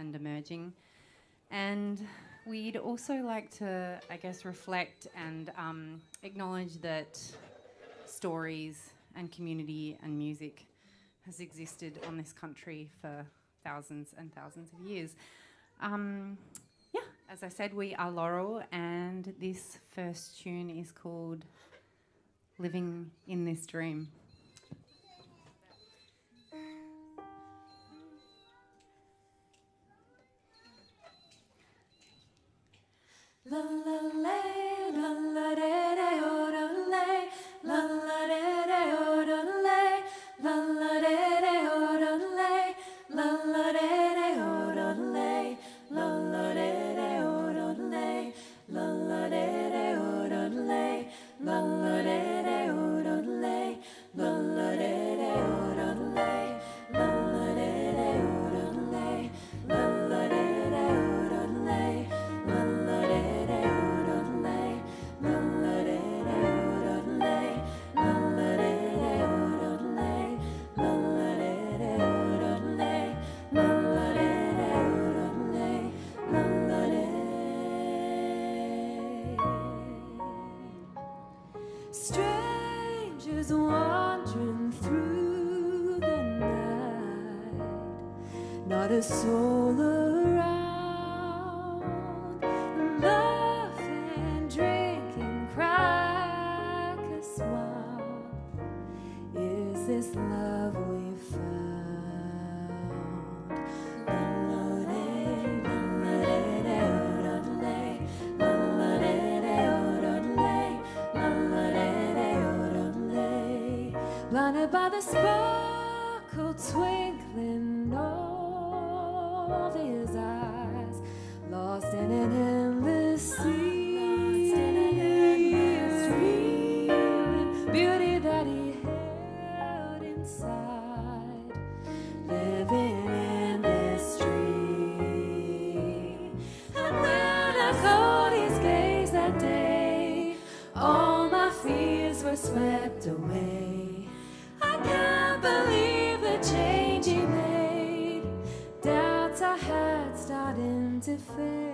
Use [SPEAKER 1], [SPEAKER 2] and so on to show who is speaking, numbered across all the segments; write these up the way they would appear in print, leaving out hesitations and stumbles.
[SPEAKER 1] and emerging. And we'd also like to, I guess, reflect and acknowledge that stories and community and music has existed on this country for thousands and thousands of years. As I said, we are Laurel, and this first tune is called Living in This Dream.
[SPEAKER 2] La la la la la de de o da la la la de de o da la la la de de o da la la la de de o da la la la de de o da la la la de de o da la la la de de o da la la la de de o da la la la de de o da la la la de de o da la la la de strangers wandering through the night, not a soul around. Love and drink and crack a smile. Is this love we found? Blinded by the sparkle twinkling of his eyes, lost in an endless sea, beauty that he held inside, living in this dream. And when I caught his gaze that day, all my fears were swept away. I can't believe the change he made. Doubts I had starting to fade.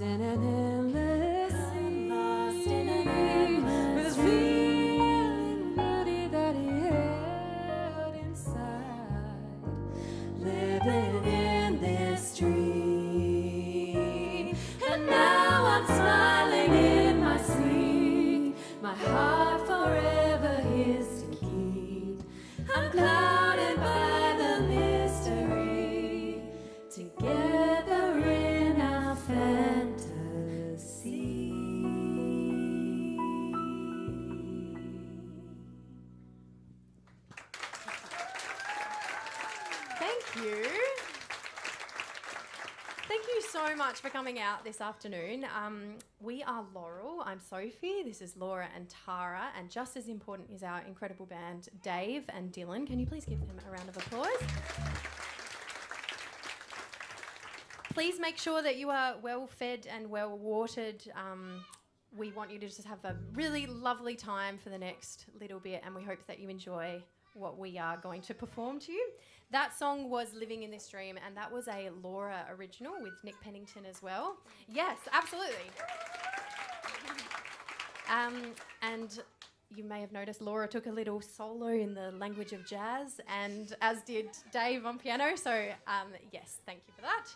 [SPEAKER 2] lost in an endless sea. Lost in an endless with feeling beauty that he held inside, living in this dream. And now I'm smiling in my sleep, my heart forever his to keep. I'm clouded by the mystery, together in our fantasy.
[SPEAKER 3] Thank you. Thank you so much for coming out this afternoon. We are Laurel. I'm Sophie. This is Laura and Tara. And just as important is our incredible band, Dave and Dylan. Can you please give them a round of applause? Please make sure that you are well fed and well watered. We want you to just have a really lovely time for the next little bit, and we hope that you enjoy what we are going to perform to you. That song was Living in This Dream, and that was a Laura original with Nick Pennington as well. Yes, absolutely. And you may have noticed Laura took a little solo in the language of jazz, and as did Dave on piano. So yes, thank you for that.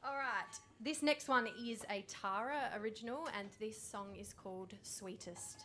[SPEAKER 3] All right, this next one is a Tara original, and this song is called Sweetest.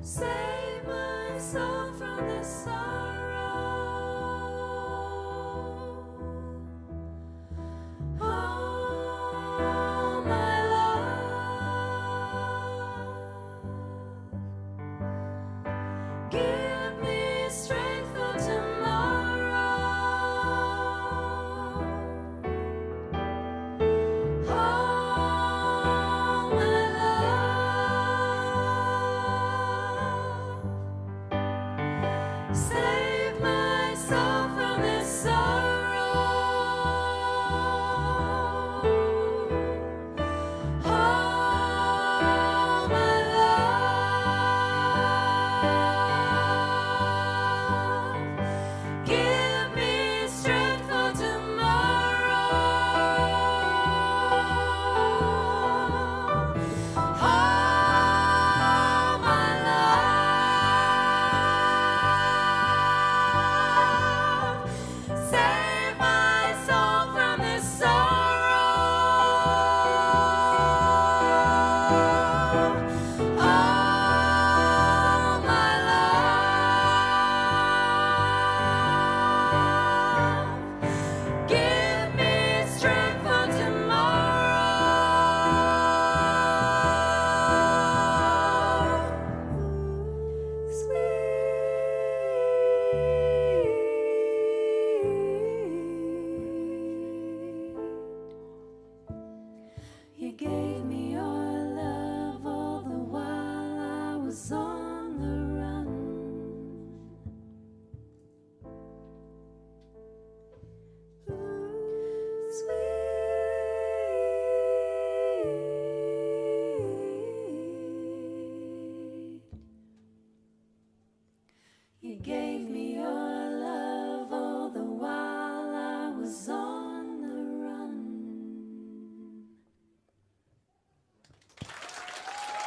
[SPEAKER 2] Save my soul from this sorrow. Oh, my love, give me strength for tomorrow.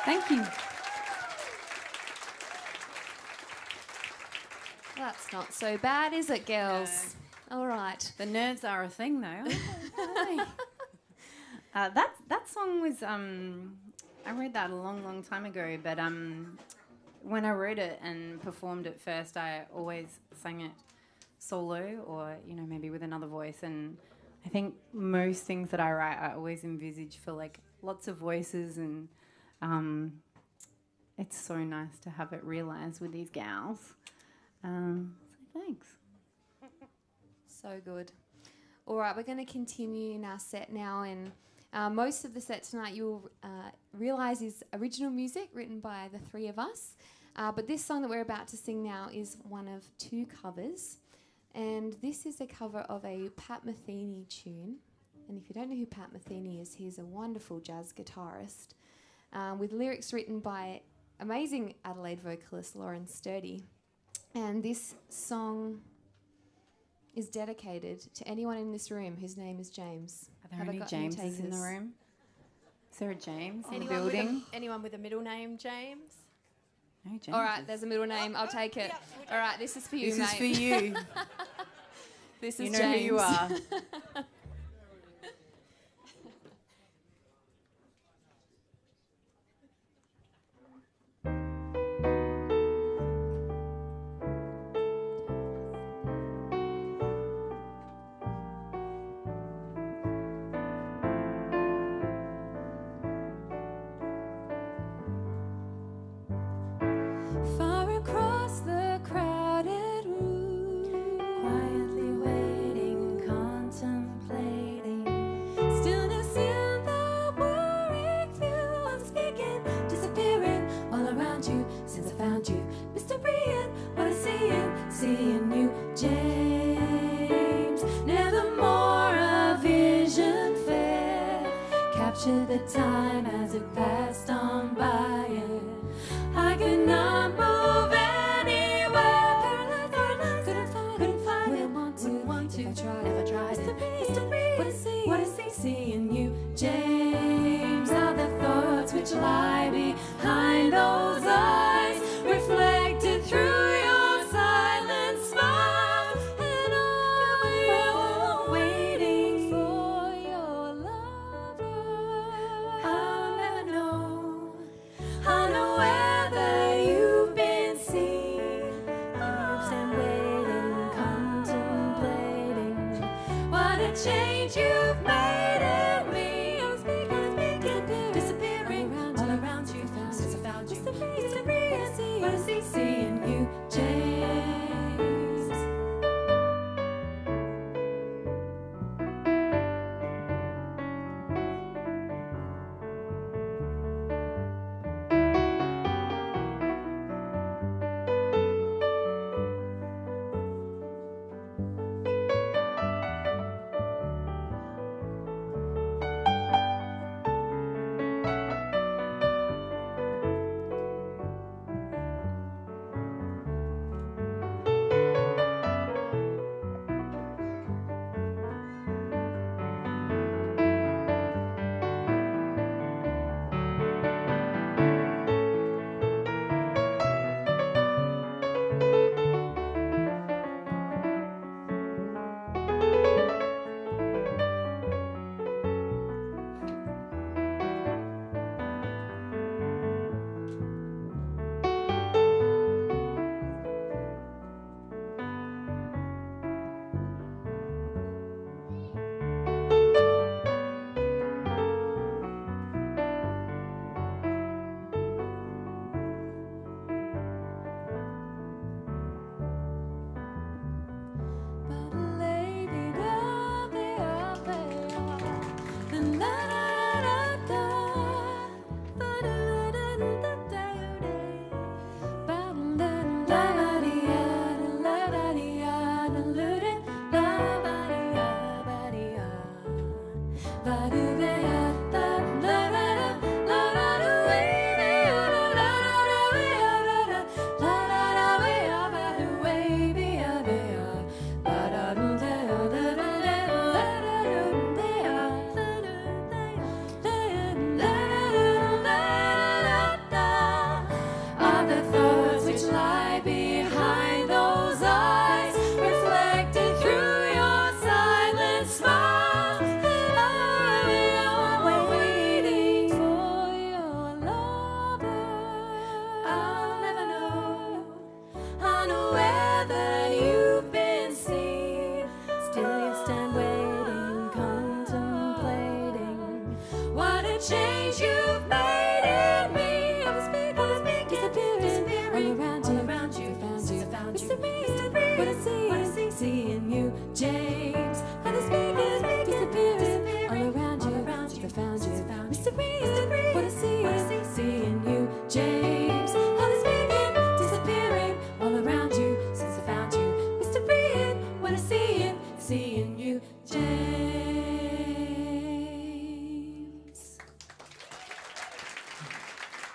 [SPEAKER 1] Thank you.
[SPEAKER 2] That's not so bad, is it, girls? All right.
[SPEAKER 1] The nerves are a thing, though. That song was I wrote that a long time ago, but when I wrote it and performed it first, I always sang it solo or maybe with another voice. And I think most things that I write, I always envisage for like lots of voices, and it's so nice to have it realised with these gals. So thanks.
[SPEAKER 2] So good. All right, we're going to continue in our set now, and most of the set tonight you'll realise is original music written by the three of us. But this song that we're about to sing now is one of two covers, and this is a cover of a Pat Metheny tune. And if you don't know who Pat Metheny is, he's a wonderful jazz guitarist with lyrics written by amazing Adelaide vocalist Laurel. And this song is dedicated to anyone in this room whose name is James.
[SPEAKER 1] Are there any Jameses in the room? Is there a James in the
[SPEAKER 3] Anyone
[SPEAKER 1] building?
[SPEAKER 3] Anyone with a middle name, James?
[SPEAKER 1] No James.
[SPEAKER 2] All right, there's a middle name. I'll take it. All right, this is for you,
[SPEAKER 1] This
[SPEAKER 2] mate.
[SPEAKER 1] is for you.
[SPEAKER 2] This is
[SPEAKER 1] You know
[SPEAKER 2] James.
[SPEAKER 1] who you are.
[SPEAKER 2] Far across the crowded room, quietly waiting, contemplating. Stillness in the worrying view, unspeaking, disappearing all around you. Since I found you, mystery in what I seeing you, James. Never more a vision fair, captured the time as it passed on by. I could not move anywhere. Couldn't find it. Want to. Never tried it. What I see, seeing you, James. Are the thoughts which lie behind those eyes, reflected through your silent smile. And I am waiting for your lover. I know whether you've been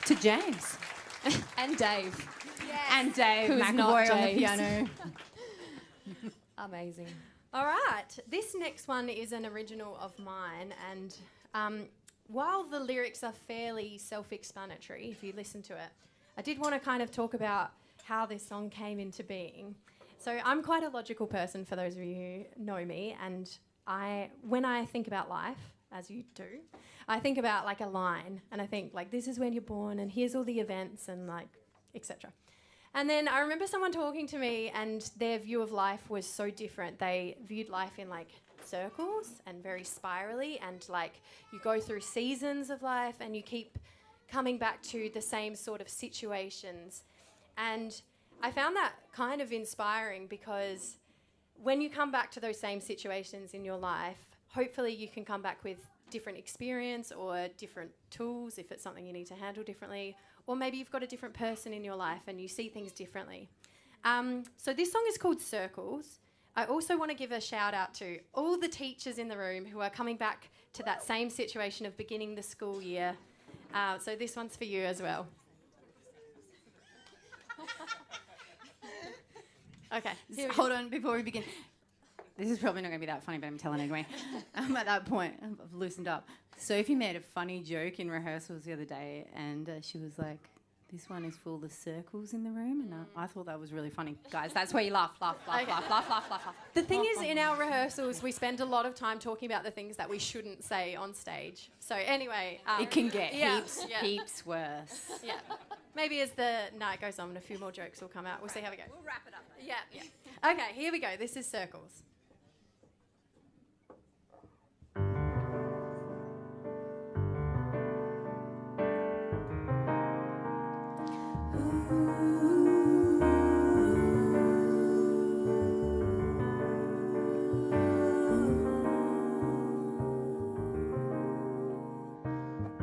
[SPEAKER 1] to James.
[SPEAKER 3] And Dave.
[SPEAKER 1] And Dave
[SPEAKER 3] Who's not
[SPEAKER 1] McAvoy on the
[SPEAKER 3] James.
[SPEAKER 1] piano.
[SPEAKER 3] Amazing. All right. This next one is an original of mine. And while the lyrics are fairly self-explanatory, if you listen to it, I did want to kind of talk about how this song came into being. So I'm quite a logical person, for those of you who know me. And when I think about life, as you do, I think about like a line. And I think like, this is when you're born and here's all the events and like, etc. And then I remember someone talking to me and their view of life was so different. They viewed life in like circles and very spirally, and like you go through seasons of life and you keep coming back to the same sort of situations. And I found that kind of inspiring, because when you come back to those same situations in your life, hopefully you can come back with different experience or different tools if it's something you need to handle differently, or maybe you've got a different person in your life and you see things differently. So this song is called Circles. I also want to give a shout out to all the teachers in the room who are coming back to that same situation of beginning the school year. So this one's for you as well. Okay.
[SPEAKER 1] Hold on before we begin. This is probably not going to be that funny, but I'm telling anyway. At that point, I've loosened up. Sophie made a funny joke in rehearsals the other day, and she was like, this one is full of circles in the room, and I thought that was really funny. Guys, that's where you laugh.
[SPEAKER 3] Okay.
[SPEAKER 1] laugh.
[SPEAKER 3] The thing is, in our rehearsals, we spend a lot of time talking about the things that we shouldn't say on stage. So anyway...
[SPEAKER 1] it can get
[SPEAKER 3] yeah,
[SPEAKER 1] heaps worse.
[SPEAKER 3] Yeah. Maybe as the night goes on, a few more jokes will come out. We'll see how we go.
[SPEAKER 2] We'll wrap it up.
[SPEAKER 3] Yeah. Okay, here we go. This is Circles.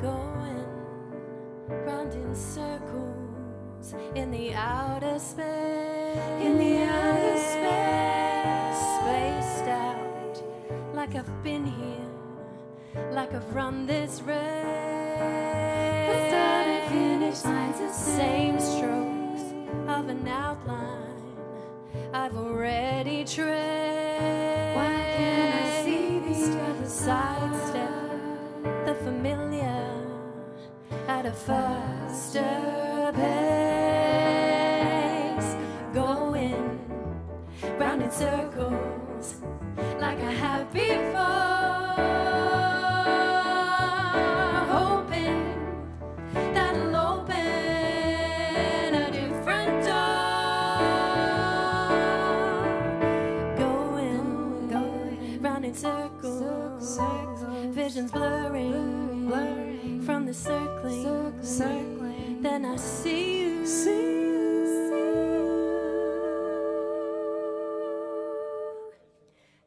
[SPEAKER 3] Going round in circles in the outer space, spaced out, like I've been here, like I've run this race. Start and finish lines the same strokes of an outline I've already traced. Why can't I see these struggles sidestep the familiar at a faster pace, going round in circles like I have before, hoping that'll open a different door, going round in circles, visions blurring from the circling. Then I see you.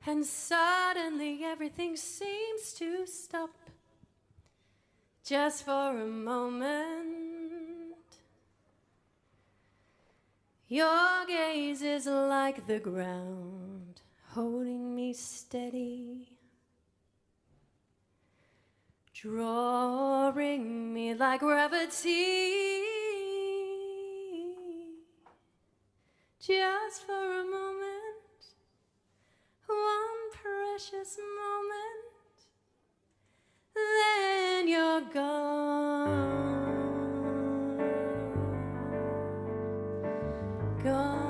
[SPEAKER 3] And suddenly everything seems to stop just for a moment. Your gaze is like the ground, holding me steady, drawing me like gravity, just for a moment, one precious moment, then you're gone, gone.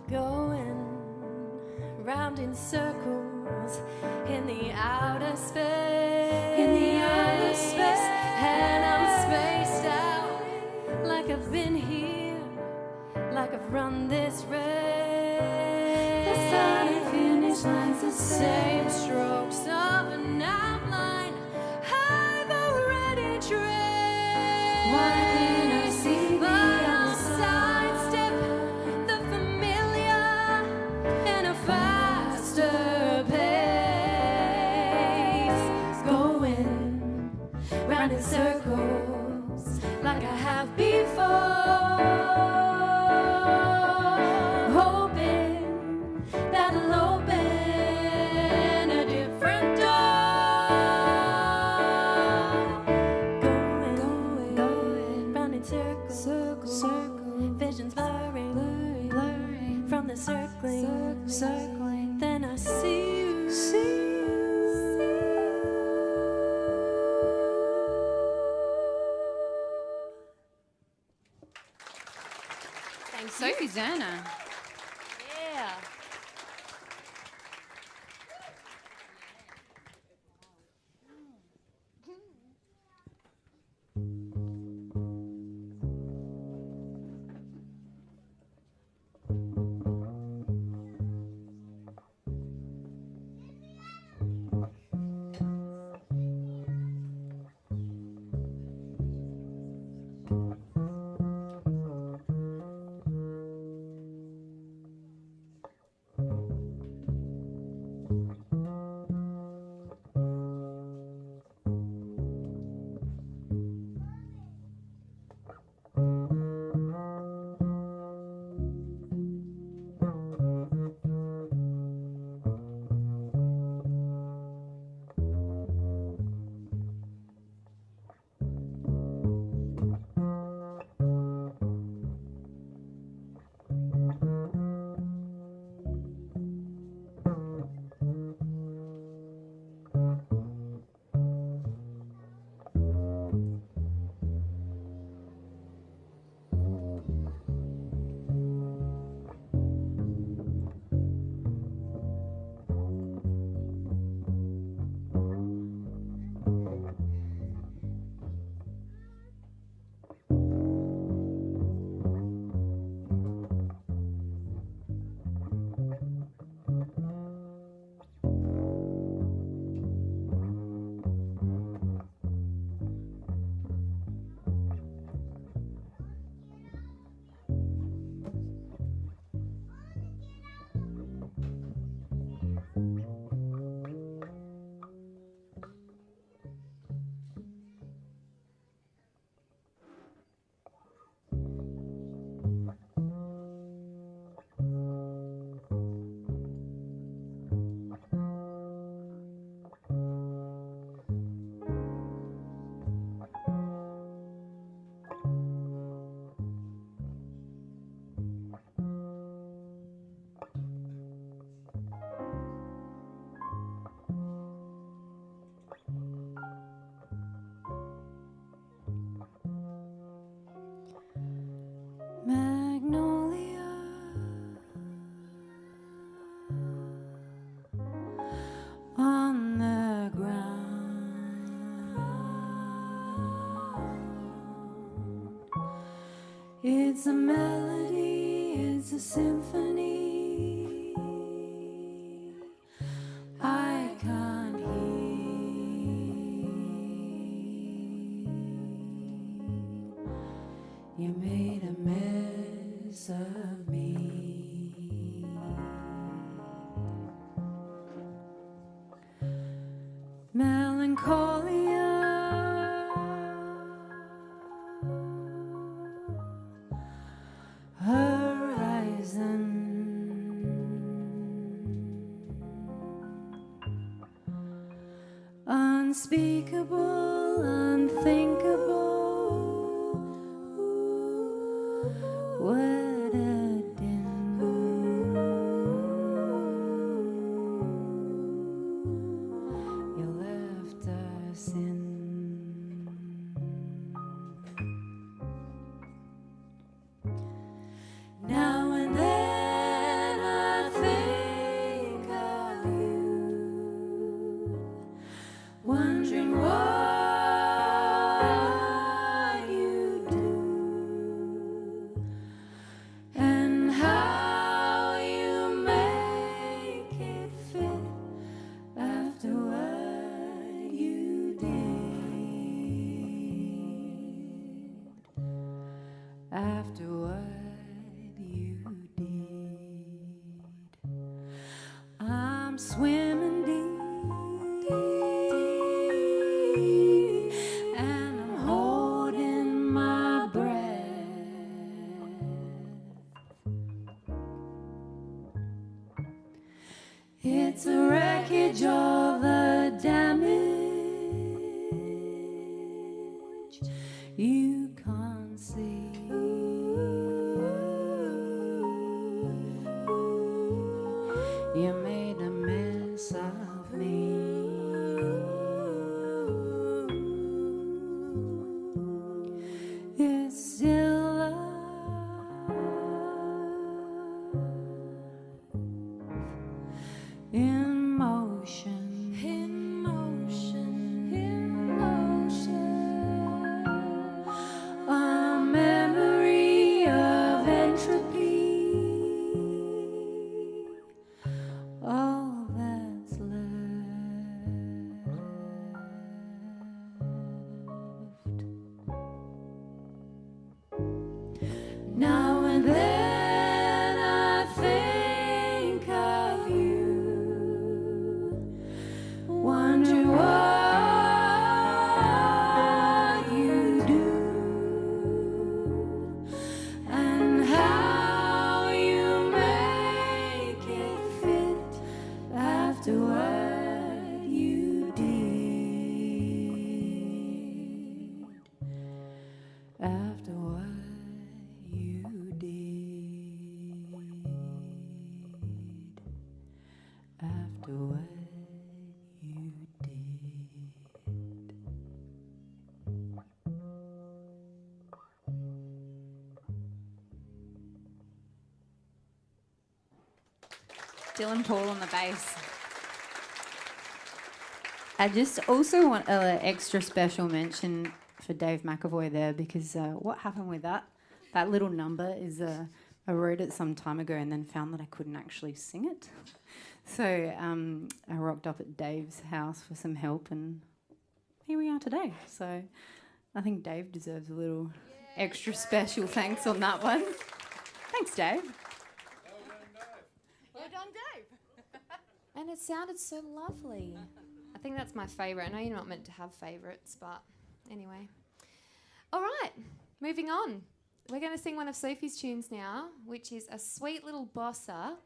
[SPEAKER 2] Going round in circles in the outer space, and I'm spaced out like I've been here, like I've run this race. The start and finish line's the same strokes of an outline I've already traced. Why can't I see the other sidestep the familiar in a faster pace, going round in circles like I have before, hoping that I'll open a different door. Going round in circles, visions blurring from the circling. Then I see you.
[SPEAKER 3] Thank
[SPEAKER 1] Sophie Zerner.
[SPEAKER 3] Yeah.
[SPEAKER 2] It's a melody, it's a symphony I can't hear. You made a mess of me. Melancholia, horizon, unspeakable, unthinkable. What a din. wondering what you do and how you make it fit after what you did, after what you did. I'm swimming deep and I'm holding my breath. It's a wreckage of the damage you can't see. You made a mess of me. It's still love in motion, in motion, in motion. A memory of entropy. All that's left. Now and then I think of you, wonder what you do and how you make it fit after what you did, after what you did, after what you did.
[SPEAKER 1] Dylan Paul on the bass. I just also want an extra special mention for Dave McAvoy there, because what happened with that little number is I wrote it some time ago and then found that I couldn't actually sing it. So I rocked up at Dave's house for some help and here we are today. So I think Dave deserves a little extra special thanks on that one. Thanks, Dave.
[SPEAKER 3] Well done, Dave. And it sounded so lovely. I think that's my favourite. I know you're not meant to have favourites, but anyway. All right, moving on. We're going to sing one of Sophie's tunes now, which is a sweet little bossa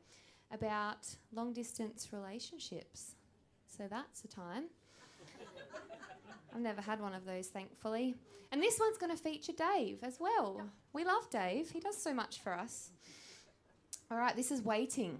[SPEAKER 3] about long-distance relationships. So that's a time. I've never had one of those, thankfully. And this one's going to feature Dave as well. Yeah. We love Dave. He does so much for us. All right, this is Waiting.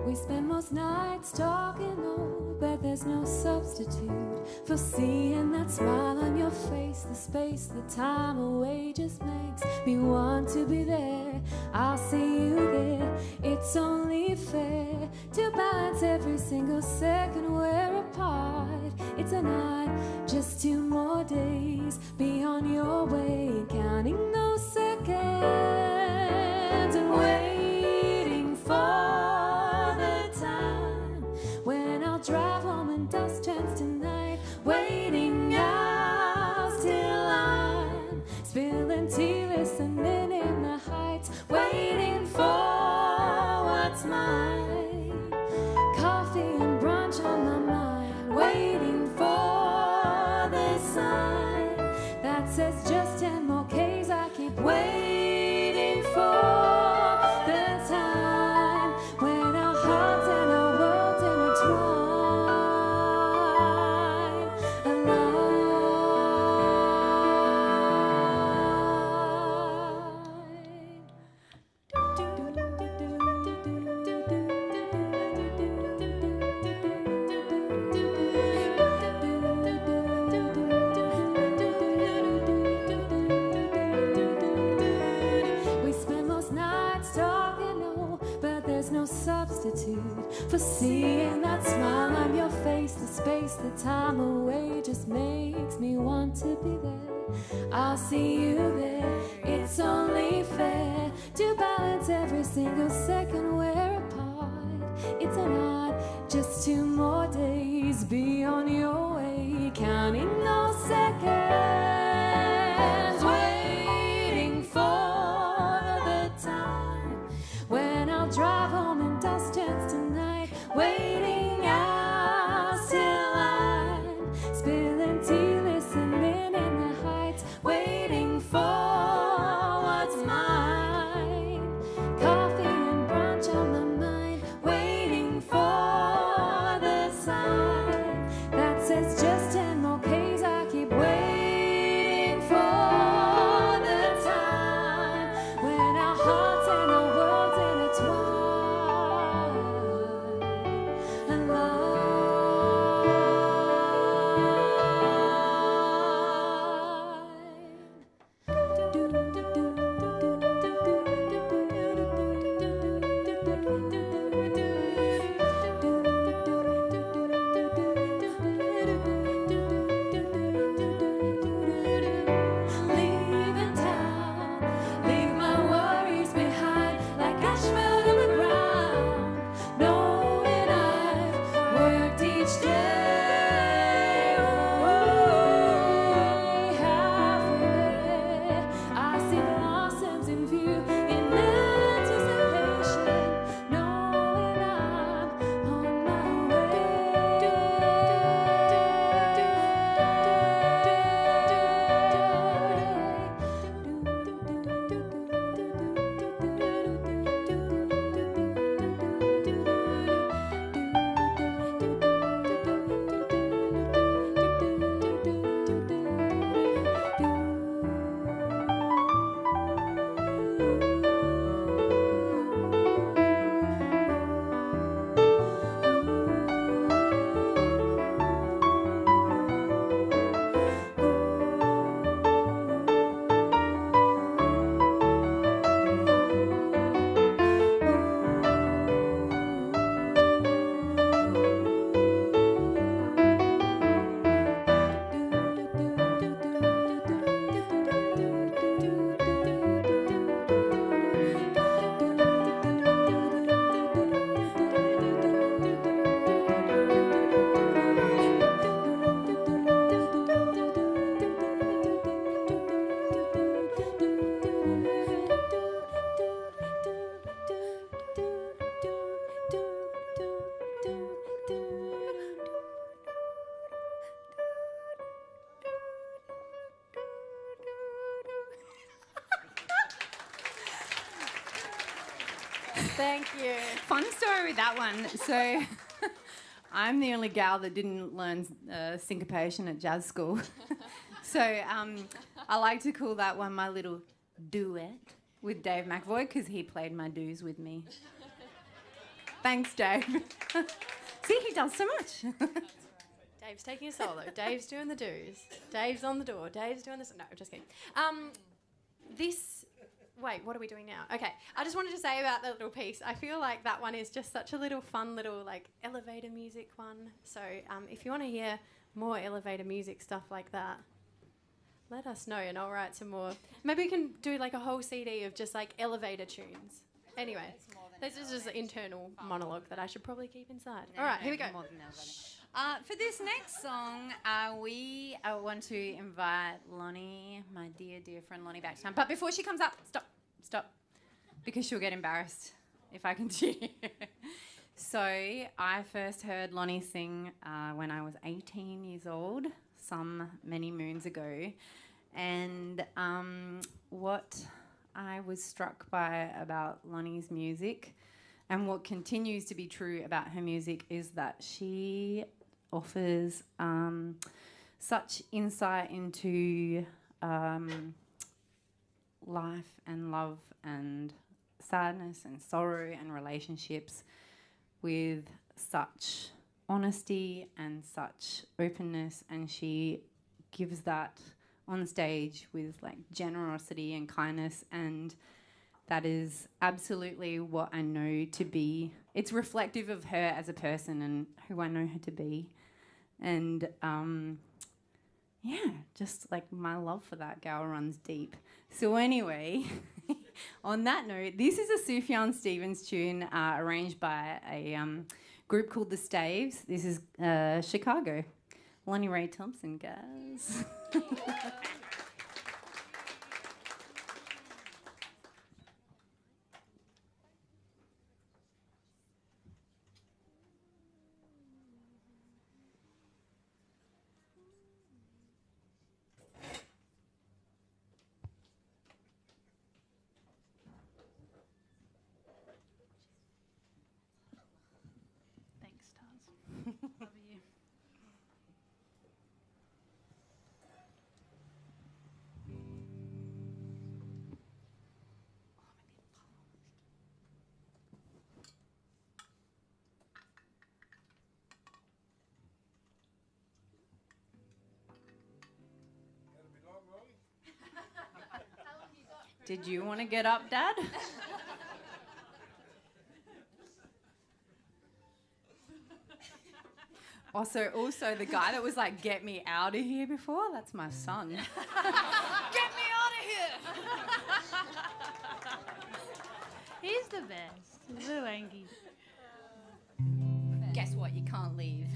[SPEAKER 2] We spend most nights talking, oh, but there's no substitute for seeing that smile on your face. The space, the time away just makes me want to be there. I'll see you there. It's only fair to balance every single second we're apart. It's a night, just 2 more days. Be on your way, counting those seconds and waiting for drive home and dust turns to night, waiting out till I'm spilling tea, listening in the heights, waiting for what's mine. Coffee and brunch on my mind, waiting for the sign that says just 10 more Ks. I keep waiting for the time when our hearts and our worlds intertwine. heart's talking, no, but there's no substitute for seeing that smile on your face. The space, the time away just makes me want to be there. I'll see you there. It's only fair to balance every single second we're apart. It's an art, just 2 more days, be on your way, counting those seconds, waiting for the time when I'll drive home and dust turns to night, waiting hours till I'm spilling tea, listening in the heights, waiting for what's mine, coffee and brunch on my mind, waiting for the sign that says just 10 more Ks. I keep waiting for the time when our hearts and our worlds intertwine and leaving town, leave my worries behind like asphalt on the ground, knowing I've worked each day halfway. I see blossoms in view in anticipation, knowing I'm on my
[SPEAKER 3] Thank you.
[SPEAKER 1] Fun story with that one. So I'm the only gal that didn't learn syncopation at jazz school. So I like to call that one my little duet with Dave McAvoy because he played my dues with me. Thanks, Dave. See, he does so much.
[SPEAKER 3] Dave's taking a solo. Dave's doing the do's. Dave's on the door. Dave's doing this. No, I'm just kidding. Wait, what are we doing now? Okay, I just wanted to say about that little piece. I feel like that one is just such a little fun little like elevator music one. So if you want to hear more elevator music stuff like that, let us know and I'll write some more. Maybe we can do like a whole CD of just like elevator tunes. Anyway, this is just an internal monologue that I should probably keep inside. All right, here we go.
[SPEAKER 1] For this next song, we want to invite Lonnie, my dear, dear friend Lonnie, back to town. But before she comes up, stop, because she'll get embarrassed if I continue. So I first heard Lonnie sing when I was 18 years old, many moons ago. And what I was struck by about Lonnie's music and what continues to be true about her music is that she offers such insight into life and love and sadness and sorrow and relationships with such honesty and such openness, and she gives that on stage with like generosity and kindness, and that is absolutely what I know to be. It's reflective of her as a person and who I know her to be. And yeah, just like my love for that gal runs deep. So anyway, on that note, this is a Sufjan Stevens tune arranged by a group called the Staves. This is Chicago. Lonnie Ray Thompson, guys.
[SPEAKER 2] Thanks, Taz. Love you.
[SPEAKER 1] Did you want to get up, Dad? Also, the guy that was like, "Get me out of here" before, that's my son.
[SPEAKER 2] Get me out of here! He's the best. He's so wanky.
[SPEAKER 1] Guess what? You can't leave.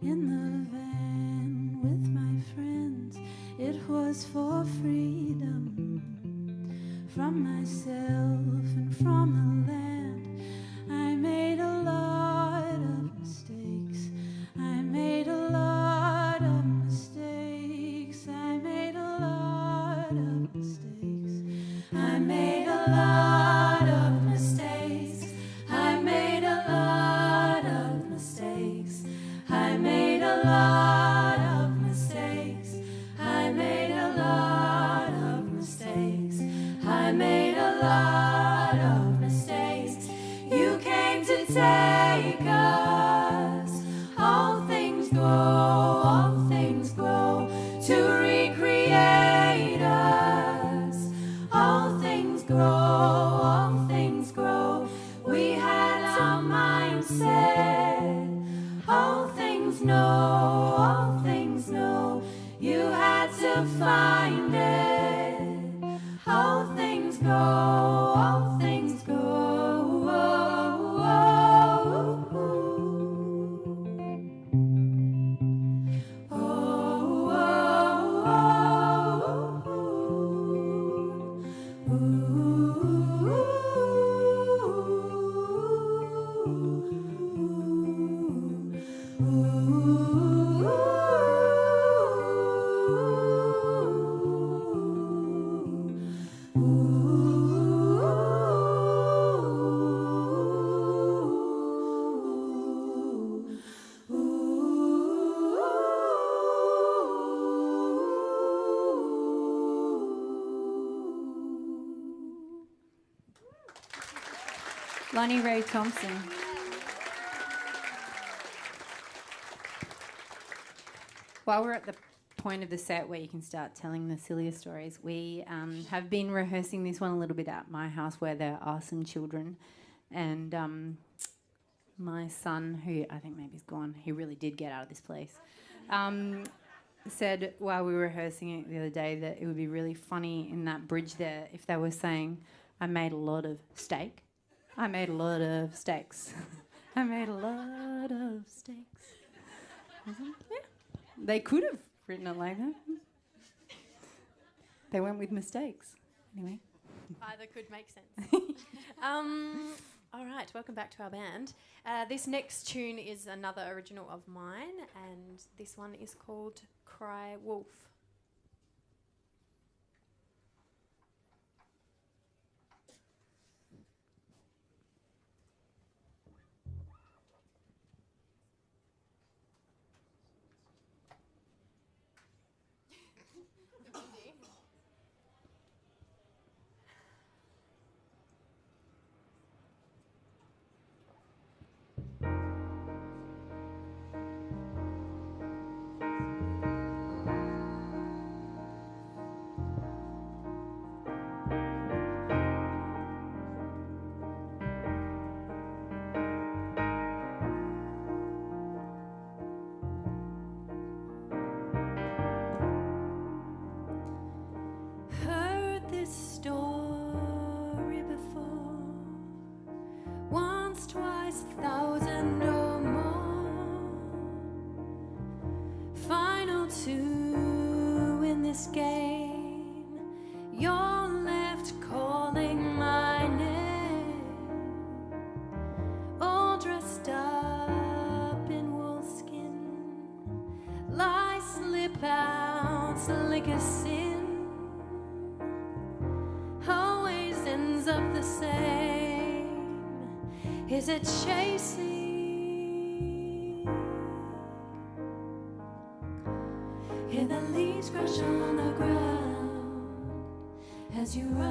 [SPEAKER 2] In the van with my friends. was for freedom from myself and from the land. I made a lot of mistakes. I made a lot of mistakes. I made a lot of mistakes. I made a lot of mistakes. I made a lot of mistakes. I made a lot of mistakes. I made a lot of mistakes. I made a lot of mistakes. You came to take us. All things grow to recreate us. All things grow. We had our mindset. All things know. You had to find it. All things grow. All things
[SPEAKER 1] Lonnie Ray Thompson. While we're at the point of the set where you can start telling the silliest stories, we have been rehearsing this one a little bit at my house where there are some children. And my son, who I think maybe is gone, he really did get out of this place, said while we were rehearsing it the other day that it would be really funny in that bridge there if they were saying, I made a lot of steak. I made a lot of steaks. I made a lot of steaks. Yeah. They could have written it like that. They went with mistakes. Anyway.
[SPEAKER 3] Either could make sense. All right, welcome back to our band. This next tune is another original of mine, and this one is called Cry Wolf.
[SPEAKER 2] Heard this story before, once, twice, 1,000 or more. Final two in this game, you're left calling my name, all dressed up in wolfskin, lie, slip out, slick a sin. Always ends up the same. Is it chasing? Hear the leaves crash on the ground as you run,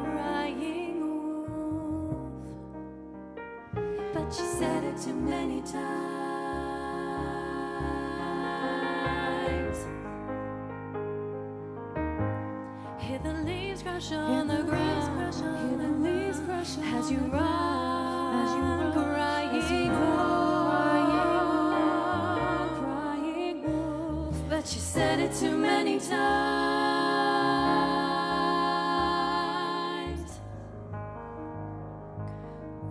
[SPEAKER 2] crying wolf. But you said it too many times. Hear the leaves crash on the ground. Hear the leaves crash as you run, crying wolf. But you said it too many times.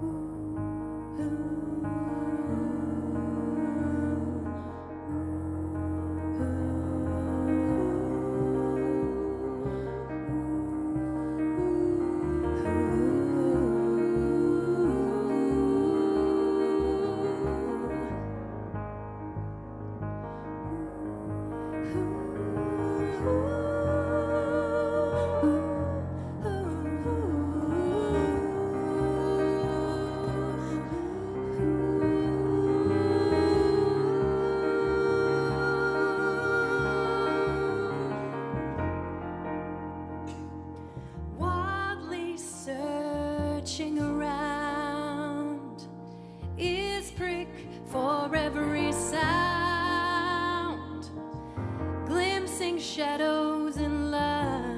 [SPEAKER 2] Ooh. between shadows and light.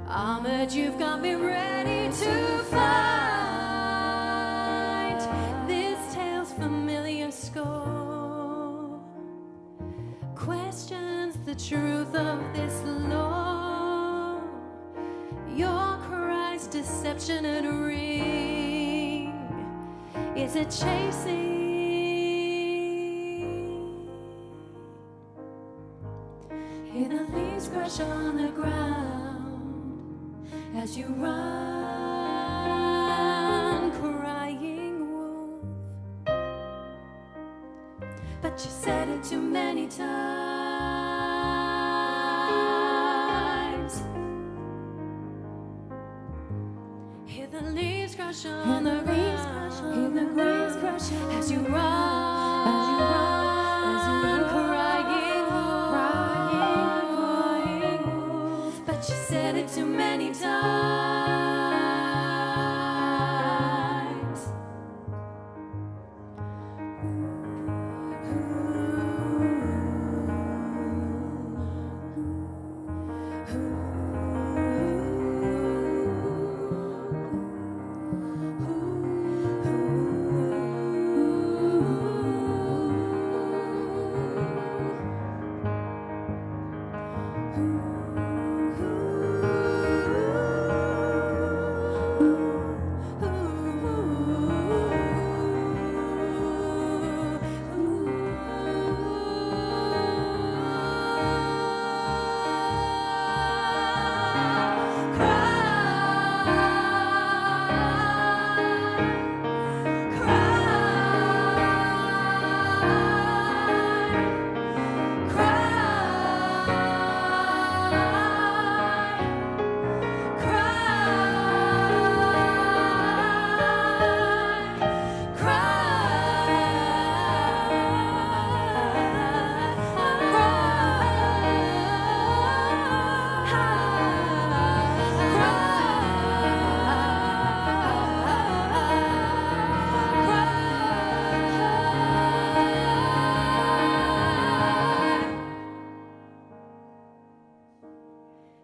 [SPEAKER 2] Armored, you've got me ready to fight. This tale's familiar score questions the truth of this law. Your Christ's deception and ring is it chasing? Hear the leaves crash on the ground as you run, crying wolf. But you said it too many times. Hear the leaves crash on the ground, hear the leaves crash as you run, crying wolf. But you said it too many times.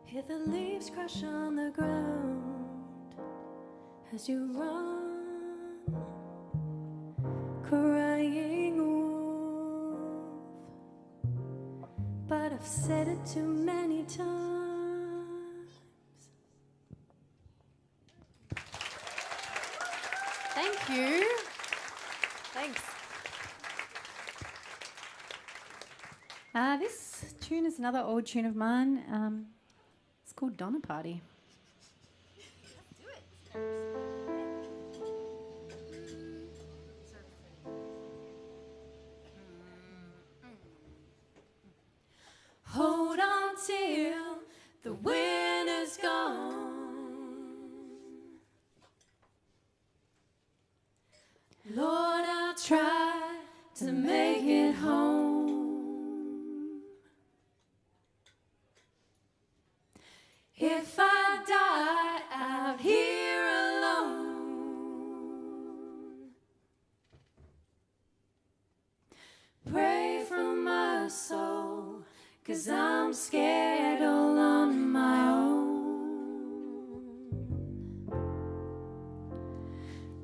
[SPEAKER 2] Hear the leaves crash on the ground as you run, crying wolf. But I've said it too many times.
[SPEAKER 3] Thank you. Thanks.
[SPEAKER 1] This tune is another old tune of mine. It's called Donna Party.
[SPEAKER 2] Hold on till the winter's gone. Lord, I'll try to make it home. If I die out here alone, pray for my soul, 'cause I'm scared all on my own.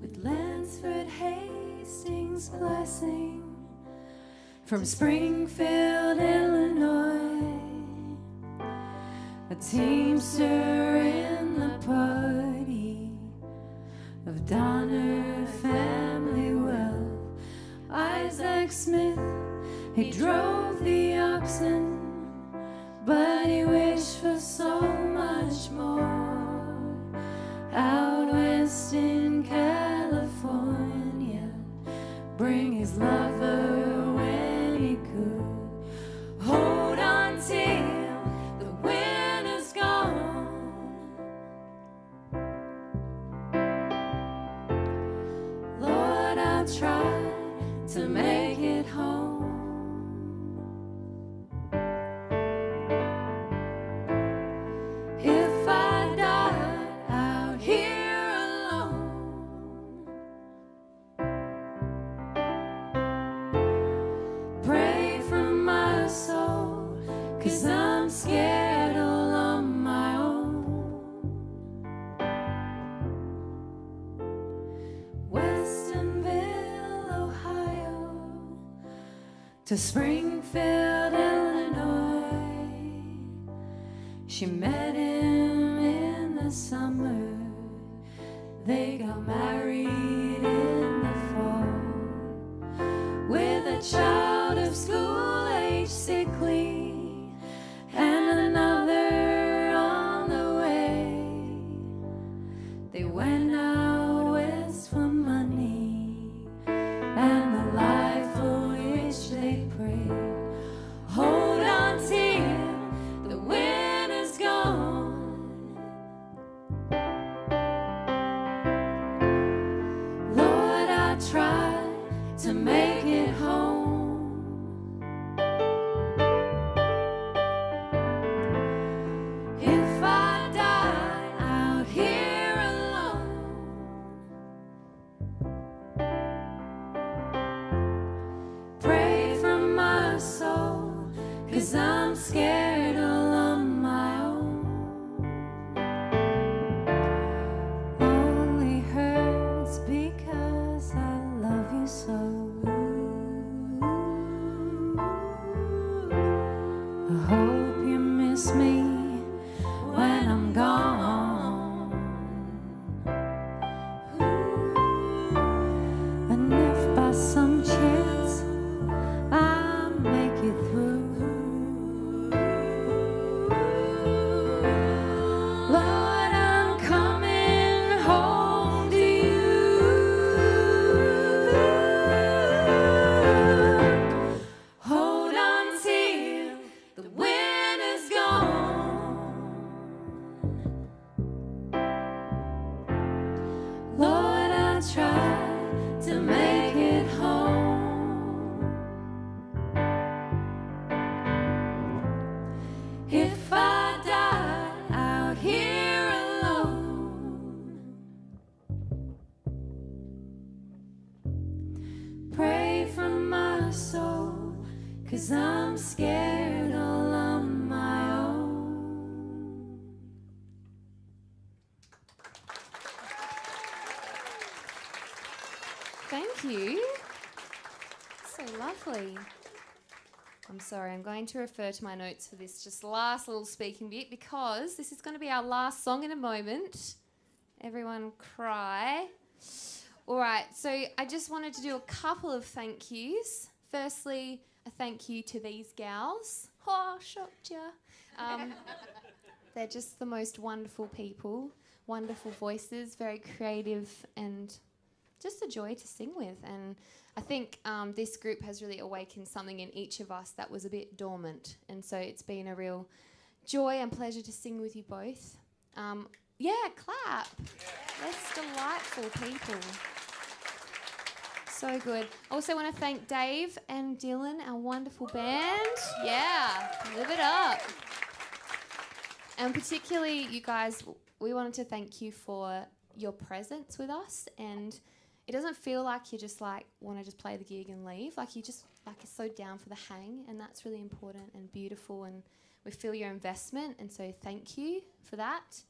[SPEAKER 2] With Lansford Hastings' blessing from Springfield, Illinois, a teamster in the party of Donner family wealth. Isaac Smith, he drove the oxen, but he wished for so much more. Out west in California, bring his lover when he could. Hold on till the winter's gone. Lord, I'll try to make it home. 'cause I'm scared all on my own. Westonville, Ohio, to Springfield, Illinois. She met him in the summer. They got married in the fall, with a child of school age, sickly, and another on the way. They went out west for money and the life for which they prayed. Hold on till the winter's gone. Lord, I try to make it home. If I die out here alone, pray for my soul, 'cause I'm scared all on my own. Only hurts because I love you so. I hope you miss me when I'm gone. And if by some chance I make it through, Lord, I'm coming home to you. Hold on till the winter's gone. Lord, I try to make it home. If I die out here alone, pray for my soul, 'cause I'm scared all on my own.
[SPEAKER 4] Thank you. So lovely. I'm sorry, I'm going to refer to my notes for this just last little speaking bit because this is going to be our last song in a moment. Everyone cry. All right, so I just wanted to do a couple of thank yous. Firstly, a thank you to these gals. Oh, shocked ya. They're just the most wonderful people, wonderful voices, very creative and just a joy to sing with. And I think this group has really awakened something in each of us that was a bit dormant. And so it's been a real joy and pleasure to sing with you both. Yeah, clap. That's delightful people. So good. I also want to thank Dave and Dylan, our wonderful band. Yeah, live it up. And particularly you guys, we wanted to thank you for your presence with us, and it doesn't feel like you just like want to just play the gig and leave. Like you just like are so down for the hang, and that's really important and beautiful, and we feel your investment, and so thank you for that.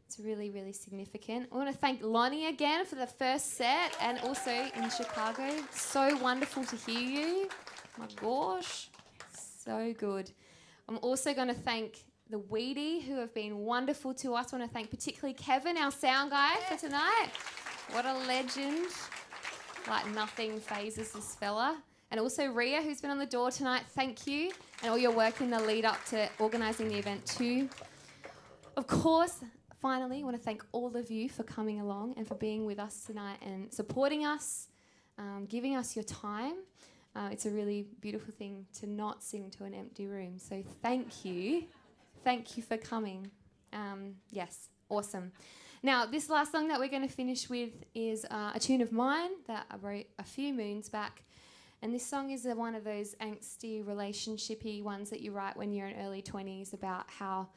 [SPEAKER 4] It's really, really significant. I want to thank Lonnie again for the first set and also in Chicago. So wonderful to hear you. My gosh, so good. I'm also going to thank the Wheaty, who have been wonderful to us. I want to thank particularly Kevin, our sound guy for tonight. What a legend. Like nothing phases this fella. And also Ria, who's been on the door tonight. Thank you. And all your work in the lead up to organising the event too. Of course, finally, I want to thank all of you for coming along and for being with us tonight and supporting us, giving us your time. It's a really beautiful thing to not sing to an empty room. So thank you. Thank you for coming. Yes, awesome. Now, this last song that we're going to finish with is a tune of mine that I wrote a few moons back. And this song is one of those angsty, relationship-y ones that you write when you're in early 20s about how,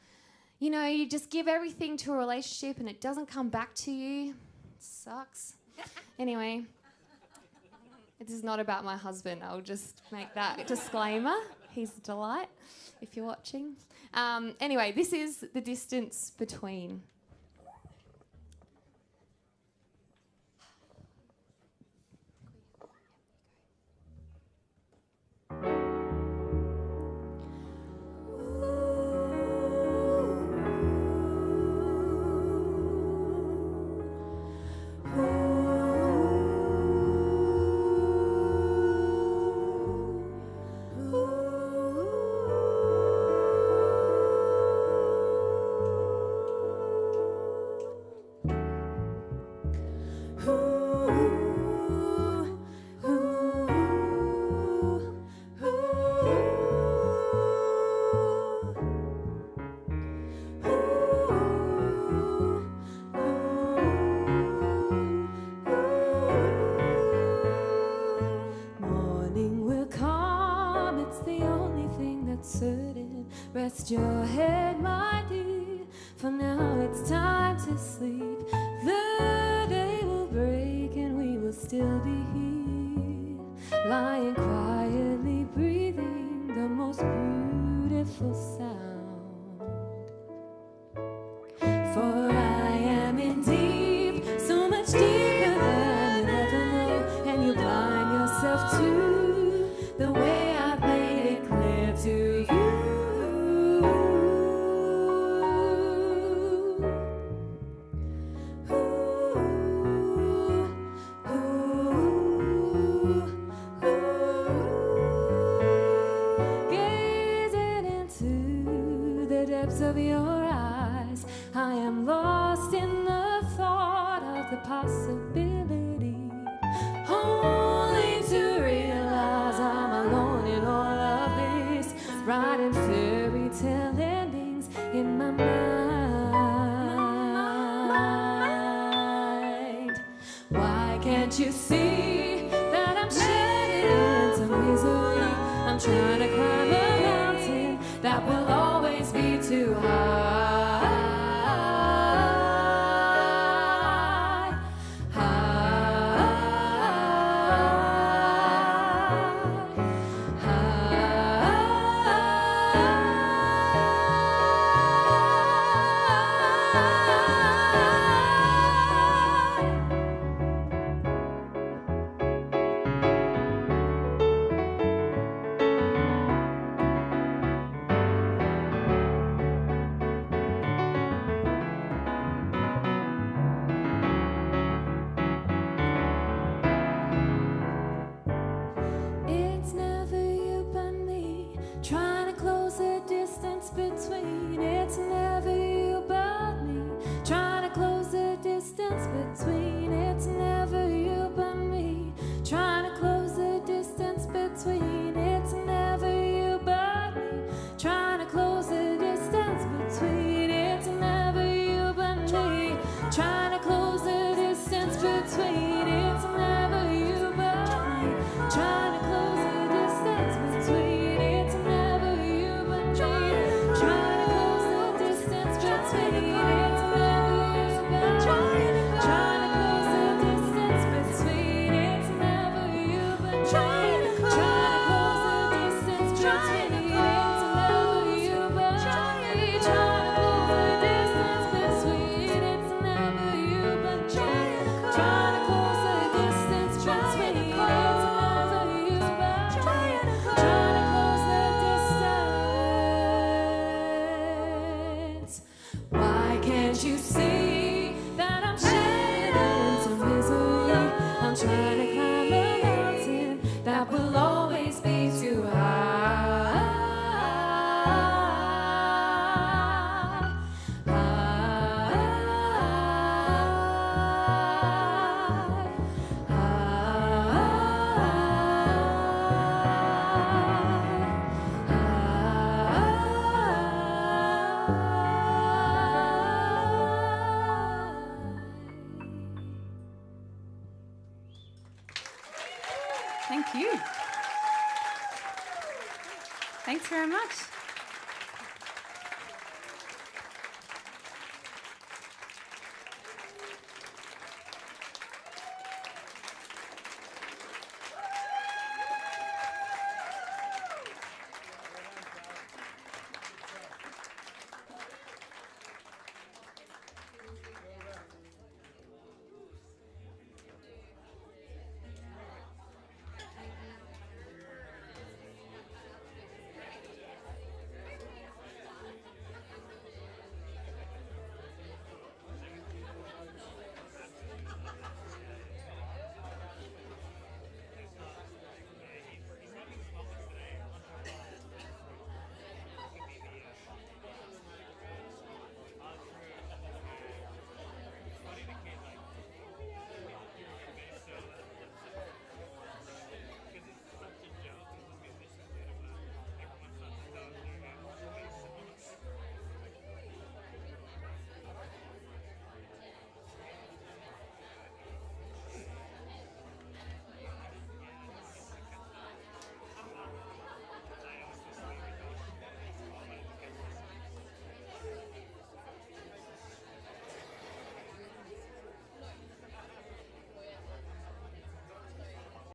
[SPEAKER 4] you know, you just give everything to a relationship and it doesn't come back to you. It sucks. Anyway, this is not about my husband. I'll just make that disclaimer. He's a delight if you're watching. Anyway, this is The Distance Between.
[SPEAKER 2] Rest your head, my dear, for now it's time to sleep. The day will break and we will still be here, lying quietly, breathing the most beautiful sound. For I am in deep, so much deeper than you'll ever know, and you blind yourself to the way I've made it clear to you. Of your eyes, I am lost in the thought of the possibility, only to realize I'm alone in all of this, writing fairy tale endings in my mind. Why can't you see that I'm shedding into misery? I'm trying to climb a mountain that will always be too high. Between, it's never you but me. Trying to close the distance between, it's never you but me. Trying to close the distance between, it's never you but me. Trying to close the distance between, it's never you but me. Trying to close the distance between, it's never you but me. Trying to close the distance between, it's never you but me. Trying to close the distance between, it's never you but me. Trying to close the distance between, it's never you but me. Trying to close the distance between, it's never you but me. Trying to close the distance between, it's never you but me. Trying to close the distance between, it's never you but me. Trying to close the distance. Why can't you see that I'm shedding into misery? I'm trying to climb a mountain that will always be too high.
[SPEAKER 1] Thank you. Thanks very much.